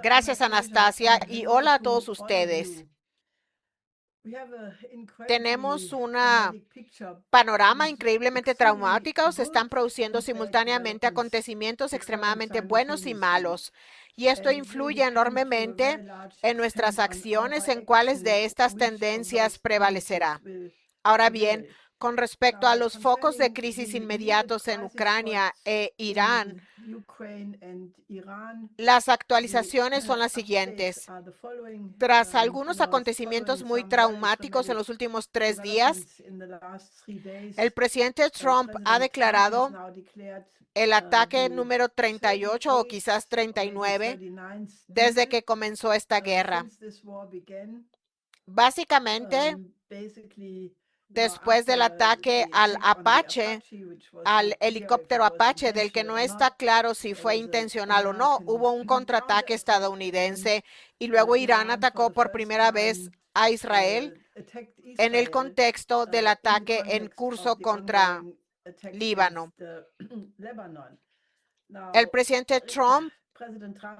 Gracias, Anastasia, y hola a todos ustedes. Tenemos un panorama increíblemente traumático. Se están produciendo simultáneamente acontecimientos extremadamente buenos y malos. Y esto influye enormemente en nuestras acciones, en cuáles de estas tendencias prevalecerá. Ahora bien, con respecto a los focos de crisis inmediatos en Ucrania e Irán, las actualizaciones son las siguientes. Tras algunos acontecimientos muy traumáticos en los últimos 3 días, el presidente Trump ha declarado el ataque número 38 o quizás 39 desde que comenzó esta guerra. Básicamente, después del ataque al Apache, al helicóptero Apache, del que no está claro si fue intencional o no, hubo un contraataque estadounidense y luego Irán atacó por primera vez a Israel en el contexto del ataque en curso contra Líbano. El presidente Trump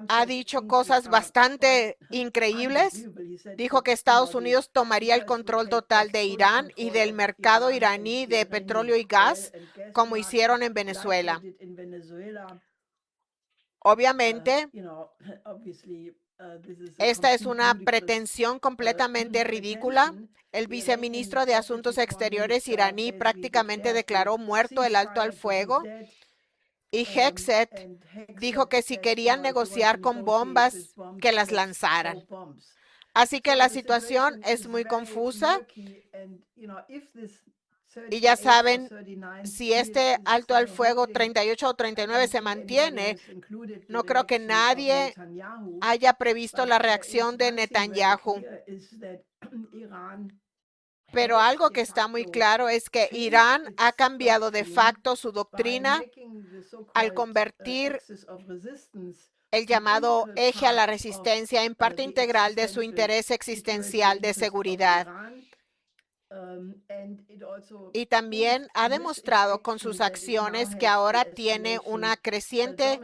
ha dicho cosas bastante increíbles. Dijo que Estados Unidos tomaría el control total de Irán y del mercado iraní de petróleo y gas, como hicieron en Venezuela. Obviamente, esta es una pretensión completamente ridícula. El viceministro de Asuntos Exteriores iraní prácticamente declaró muerto el alto al fuego. Y Hegseth dijo que si querían negociar con bombas, que las lanzaran. Así que la situación es muy confusa. Y ya saben, si este alto al fuego 38 o 39 se mantiene, no creo que nadie haya previsto la reacción de Netanyahu. Pero algo que está muy claro es que Irán ha cambiado de facto su doctrina al convertir el llamado eje a la resistencia en parte integral de su interés existencial de seguridad. Y también ha demostrado con sus acciones que ahora tiene una creciente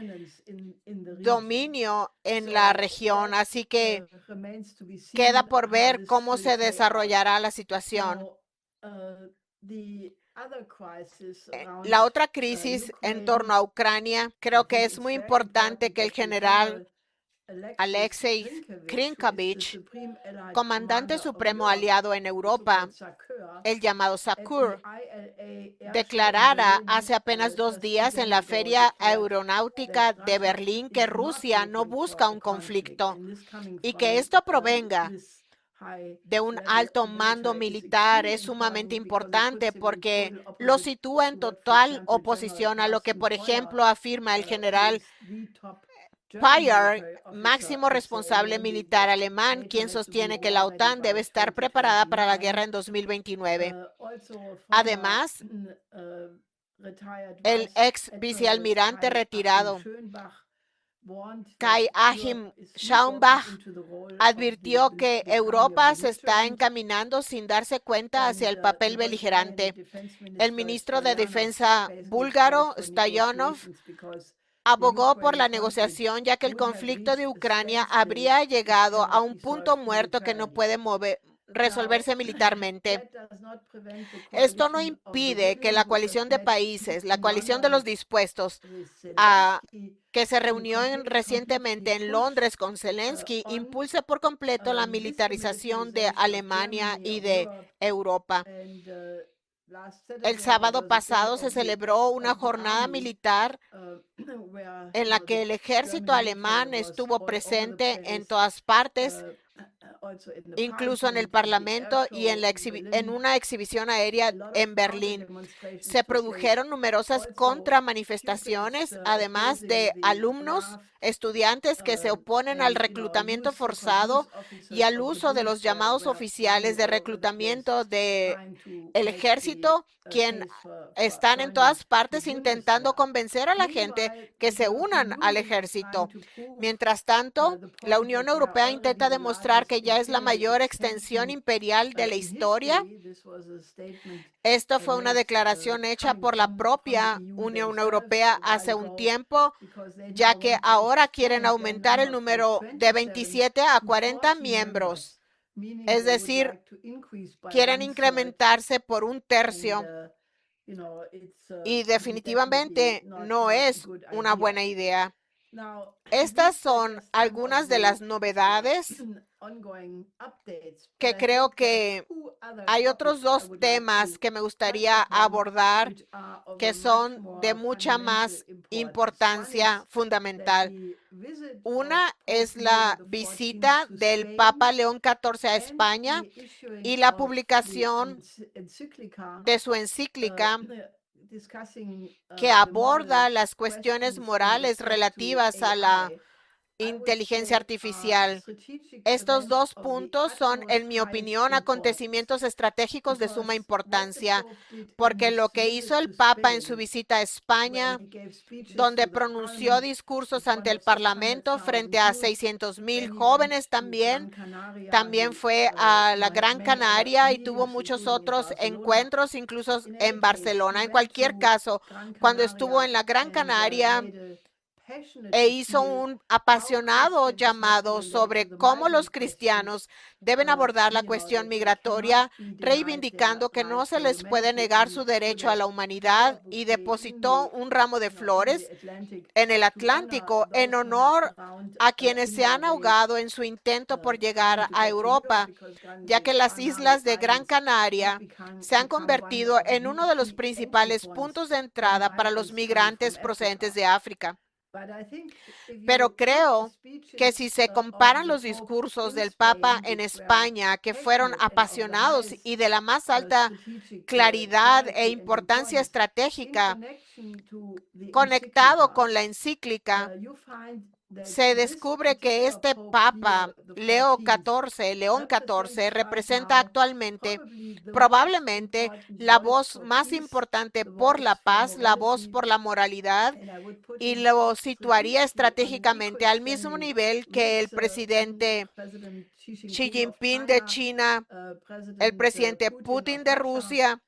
dominio en la región, así que queda por ver cómo se desarrollará la situación. La otra crisis en torno a Ucrania, creo que es muy importante que el general Alexei Krinkovich, comandante supremo aliado en Europa, el llamado SACEUR, declarara hace apenas 2 días en la Feria Aeronáutica de Berlín que Rusia no busca un conflicto y que esto provenga de un alto mando militar es sumamente importante porque lo sitúa en total oposición a lo que, por ejemplo, afirma el general Payer, máximo responsable militar alemán, quien sostiene que la OTAN debe estar preparada para la guerra en 2029. Además, el ex vicealmirante retirado Kai-Achim Schaumbach advirtió que Europa se está encaminando sin darse cuenta hacia el papel beligerante. El ministro de Defensa búlgaro, Stoyanov, abogó por la negociación, ya que el conflicto de Ucrania habría llegado a un punto muerto que no puede resolverse militarmente. Esto no impide que la coalición de países, la coalición de los dispuestos que se reunió recientemente en Londres con Zelensky, impulse por completo la militarización de Alemania y de Europa. El sábado pasado se celebró una jornada militar en la que el ejército alemán estuvo presente en todas partes, incluso en el Parlamento y en una exhibición aérea en Berlín. Se produjeron numerosas contramanifestaciones, además de alumnos, estudiantes que se oponen al reclutamiento forzado y al uso de los llamados oficiales de reclutamiento del ejército, quien están en todas partes intentando convencer a la gente que se unan al ejército. Mientras tanto, la Unión Europea intenta demostrar que ya es la mayor extensión imperial de la historia. Esto fue una declaración hecha por la propia Unión Europea hace un tiempo, ya que ahora quieren aumentar el número de 27 a 40 miembros. Es decir, quieren incrementarse por un tercio. Y definitivamente no es una buena idea. Estas son algunas de las novedades que creo que hay otros dos temas que me gustaría abordar que son de mucha más importancia fundamental. Una es la visita del Papa León XIV a España y la publicación de su encíclica que aborda las cuestiones morales relativas a la inteligencia artificial. Estos dos puntos son, en mi opinión, acontecimientos estratégicos de suma importancia, porque lo que hizo el Papa en su visita a España, donde pronunció discursos ante el Parlamento frente a 600,000 jóvenes también fue a la Gran Canaria y tuvo muchos otros encuentros, incluso en Barcelona. En cualquier caso, cuando estuvo en la Gran Canaria, hizo un apasionado llamado sobre cómo los cristianos deben abordar la cuestión migratoria, reivindicando que no se les puede negar su derecho a la humanidad, y depositó un ramo de flores en el Atlántico en honor a quienes se han ahogado en su intento por llegar a Europa, ya que las islas de Gran Canaria se han convertido en uno de los principales puntos de entrada para los migrantes procedentes de África. Pero creo que si se comparan los discursos del Papa en España, que fueron apasionados y de la más alta claridad e importancia estratégica, conectado con la encíclica, se descubre que este Papa, León XIV, representa actualmente probablemente la voz más importante por la paz, la voz por la moralidad, y lo situaría estratégicamente al mismo nivel que el presidente Xi Jinping de China, el presidente Putin de Rusia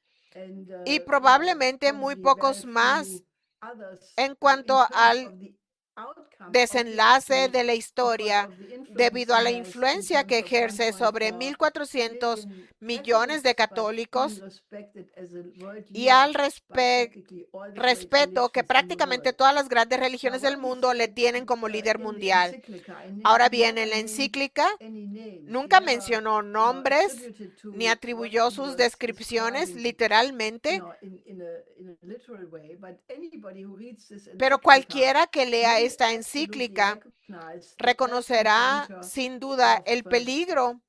y probablemente muy pocos más en cuanto al desenlace de la historia, debido a la influencia que ejerce sobre 1.400 millones de católicos y al respeto que prácticamente todas las grandes religiones del mundo le tienen como líder mundial. Ahora bien, en la encíclica nunca mencionó nombres ni atribuyó sus descripciones literalmente, pero cualquiera que lea esta encíclica reconocerá sin duda el peligro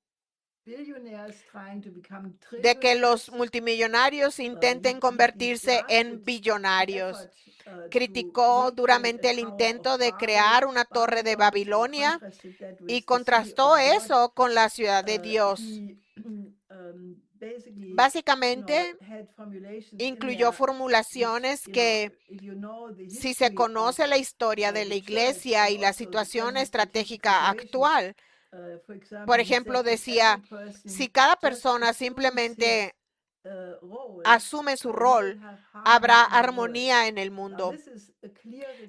de que los multimillonarios intenten convertirse en billonarios. Criticó duramente el intento de crear una torre de Babilonia y contrastó eso con la ciudad de Dios. Básicamente, incluyó formulaciones que, si se conoce la historia de la Iglesia y la situación estratégica actual, por ejemplo, decía, si cada persona simplemente asume su rol, habrá armonía en el mundo.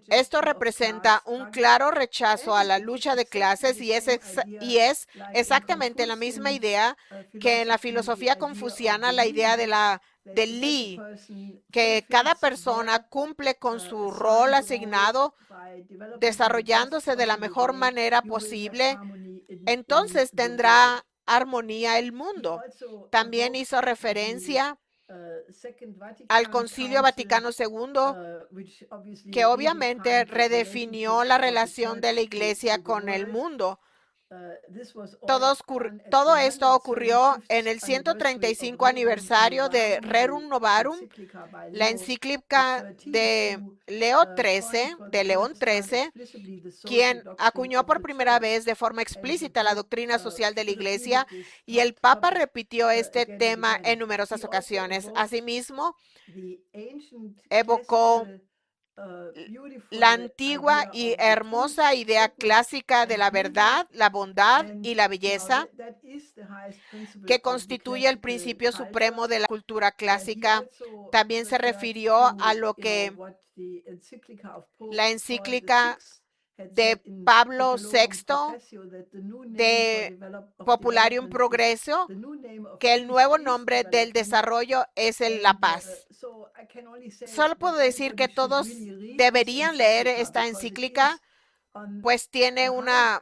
Esto representa un claro rechazo a la lucha de clases y es exactamente la misma idea que en la filosofía confuciana, la idea de Li, que cada persona cumple con su rol asignado, desarrollándose de la mejor manera posible, entonces tendrá armonía el mundo. También hizo referencia al Concilio Vaticano II, que obviamente redefinió la relación de la Iglesia con el mundo. Todo esto ocurrió en el 135 aniversario de Rerum Novarum, la encíclica de León XIII, quien acuñó por primera vez de forma explícita la doctrina social de la Iglesia, y el Papa repitió este tema en numerosas ocasiones. Asimismo, evocó la antigua y hermosa idea clásica de la verdad, la bondad y la belleza, que constituye el principio supremo de la cultura clásica. También se refirió a lo que la encíclica de Pablo VI de Popularium Progresso, que el nuevo nombre del desarrollo es la paz. Solo puedo decir que todos deberían leer esta encíclica, pues tiene una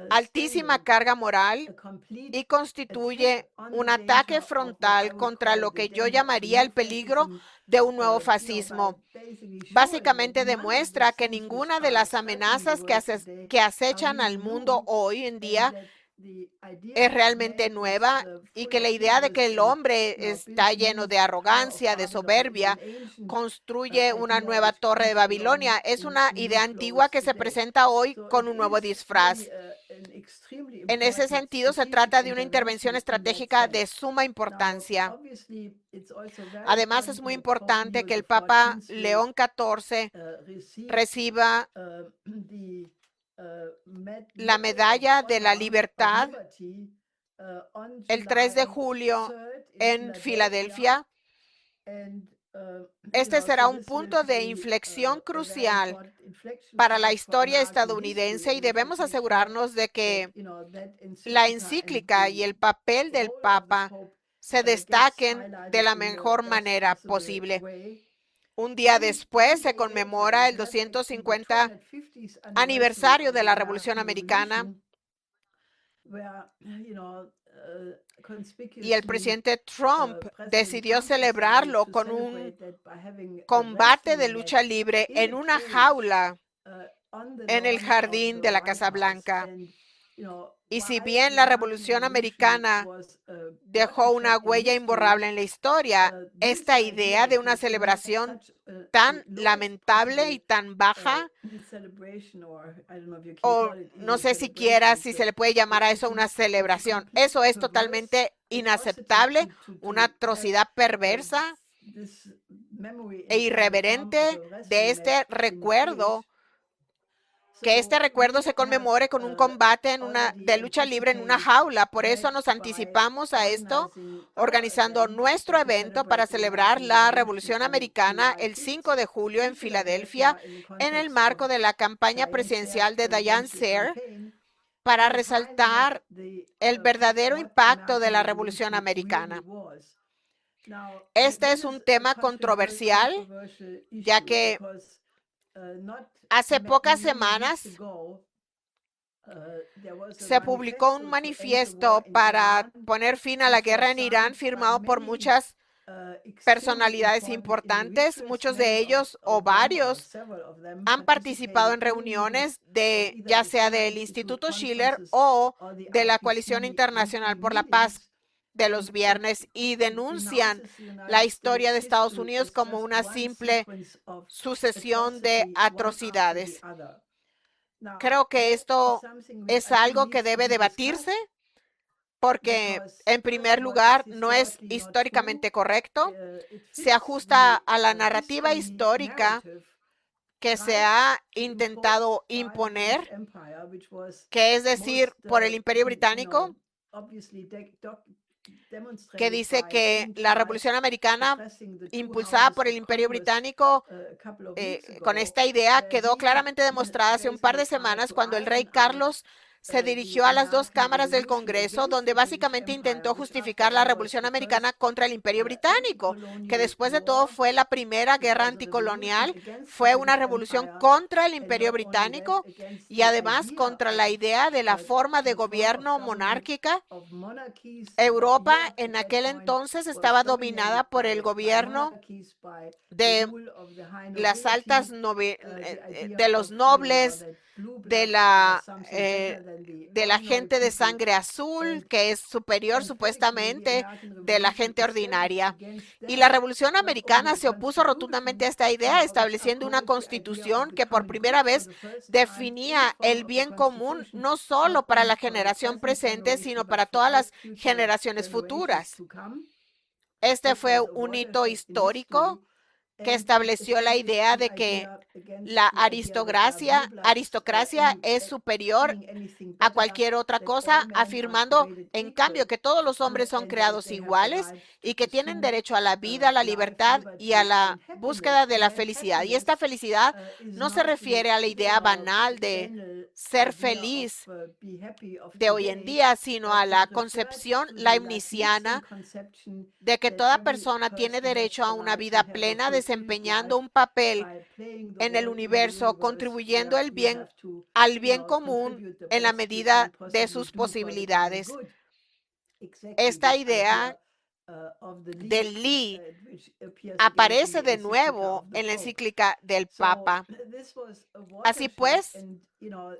altísima carga moral y constituye un ataque frontal contra lo que yo llamaría el peligro de un nuevo fascismo. Básicamente demuestra que ninguna de las amenazas que acechan al mundo hoy en día es realmente nueva, y que la idea de que el hombre está lleno de arrogancia, de soberbia, construye una nueva torre de Babilonia, es una idea antigua que se presenta hoy con un nuevo disfraz. En ese sentido, se trata de una intervención estratégica de suma importancia. Además, es muy importante que el Papa León XIV reciba la medalla de la libertad el 3 de julio en Filadelfia. Este será un punto de inflexión crucial para la historia estadounidense, y debemos asegurarnos de que la encíclica y el papel del Papa se destaquen de la mejor manera posible. Un día después se conmemora el 250 aniversario de la Revolución Americana, y el presidente Trump decidió celebrarlo con un combate de lucha libre en una jaula en el jardín de la Casa Blanca. Y si bien la Revolución Americana dejó una huella imborrable en la historia, esta idea de una celebración tan lamentable y tan baja, o no sé siquiera si se le puede llamar a eso una celebración, eso es totalmente inaceptable, una atrocidad perversa e irreverente de este recuerdo. Que este recuerdo se conmemore con un combate de lucha libre en una jaula. Por eso nos anticipamos a esto, organizando nuestro evento para celebrar la Revolución Americana el 5 de julio en Filadelfia, en el marco de la campaña presidencial de Diane Sare, para resaltar el verdadero impacto de la Revolución Americana. Este es un tema controversial, ya que hace pocas semanas se publicó un manifiesto para poner fin a la guerra en Irán, firmado por muchas personalidades importantes. Muchos de ellos, o varios, han participado en reuniones ya sea del Instituto Schiller o de la Coalición Internacional por la Paz de los viernes, y denuncian la historia de Estados Unidos como una simple sucesión de atrocidades. Creo que esto es algo que debe debatirse, porque en primer lugar no es históricamente correcto, se ajusta a la narrativa histórica que se ha intentado imponer, que es decir, por el Imperio Británico, que dice que la Revolución Americana, impulsada por el Imperio Británico, con esta idea quedó claramente demostrada hace un par de semanas, cuando el rey Carlos se dirigió a las dos cámaras del Congreso, donde básicamente intentó justificar la Revolución Americana contra el Imperio Británico, que después de todo fue la primera guerra anticolonial, fue una revolución contra el Imperio Británico y además contra la idea de la forma de gobierno monárquica. Europa en aquel entonces estaba dominada por el gobierno de las altas de los nobles, de la gente de sangre azul, que es superior supuestamente de la gente ordinaria. Y la Revolución Americana se opuso rotundamente a esta idea, estableciendo una constitución que por primera vez definía el bien común, no solo para la generación presente, sino para todas las generaciones futuras. Este fue un hito histórico que estableció la idea de que la aristocracia es superior a cualquier otra cosa, afirmando, en cambio, que todos los hombres son creados iguales y que tienen derecho a la vida, a la libertad y a la búsqueda de la felicidad. Y esta felicidad no se refiere a la idea banal de ser feliz de hoy en día, sino a la concepción leibniziana de que toda persona tiene derecho a una vida plena desempeñando un papel en el universo, contribuyendo al bien común en la medida de sus posibilidades. Esta idea de Lee aparece de nuevo en la encíclica del Papa. Así pues,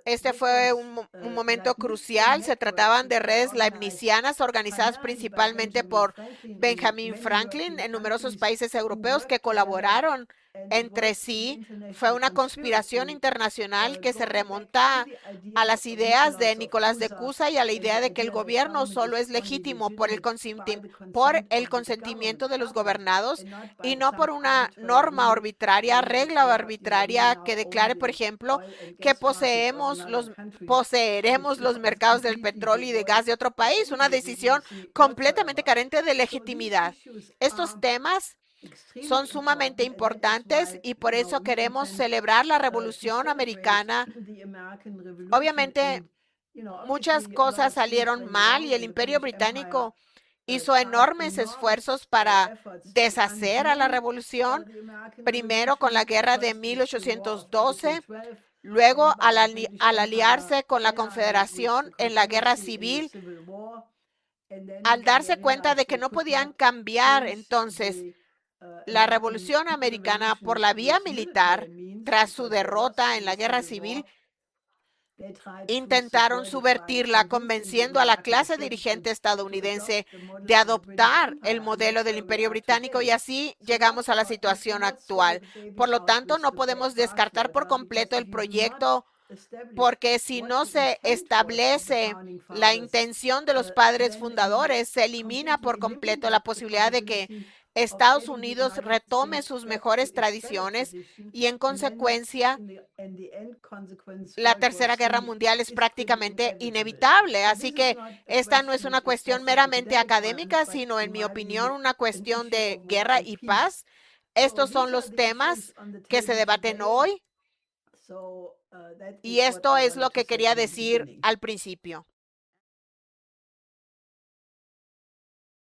este fue un momento crucial. Se trataban de redes leibnizianas organizadas principalmente por Benjamin Franklin en numerosos países europeos que colaboraron entre sí. Fue una conspiración internacional que se remonta a las ideas de Nicolás de Cusa y a la idea de que el gobierno solo es legítimo por el consentimiento de los gobernados y no por una norma arbitraria, regla arbitraria que declare, por ejemplo, que poseeremos los mercados del petróleo y de gas de otro país, una decisión completamente carente de legitimidad. Estos temas son sumamente importantes y por eso queremos celebrar la Revolución Americana. Obviamente, muchas cosas salieron mal y el Imperio Británico hizo enormes esfuerzos para deshacer a la revolución, primero con la guerra de 1812, luego al aliarse con la Confederación en la guerra civil, al darse cuenta de que no podían cambiar entonces la Revolución Americana por la vía militar tras su derrota en la guerra civil, intentaron subvertirla, convenciendo a la clase dirigente estadounidense de adoptar el modelo del Imperio Británico y así llegamos a la situación actual. Por lo tanto, no podemos descartar por completo el proyecto porque si no se establece la intención de los padres fundadores, se elimina por completo la posibilidad de que Estados Unidos retome sus mejores tradiciones y en consecuencia la Tercera Guerra Mundial es prácticamente inevitable. Así que esta no es una cuestión meramente académica, sino en mi opinión una cuestión de guerra y paz. Estos son los temas que se debaten hoy y esto es lo que quería decir al principio.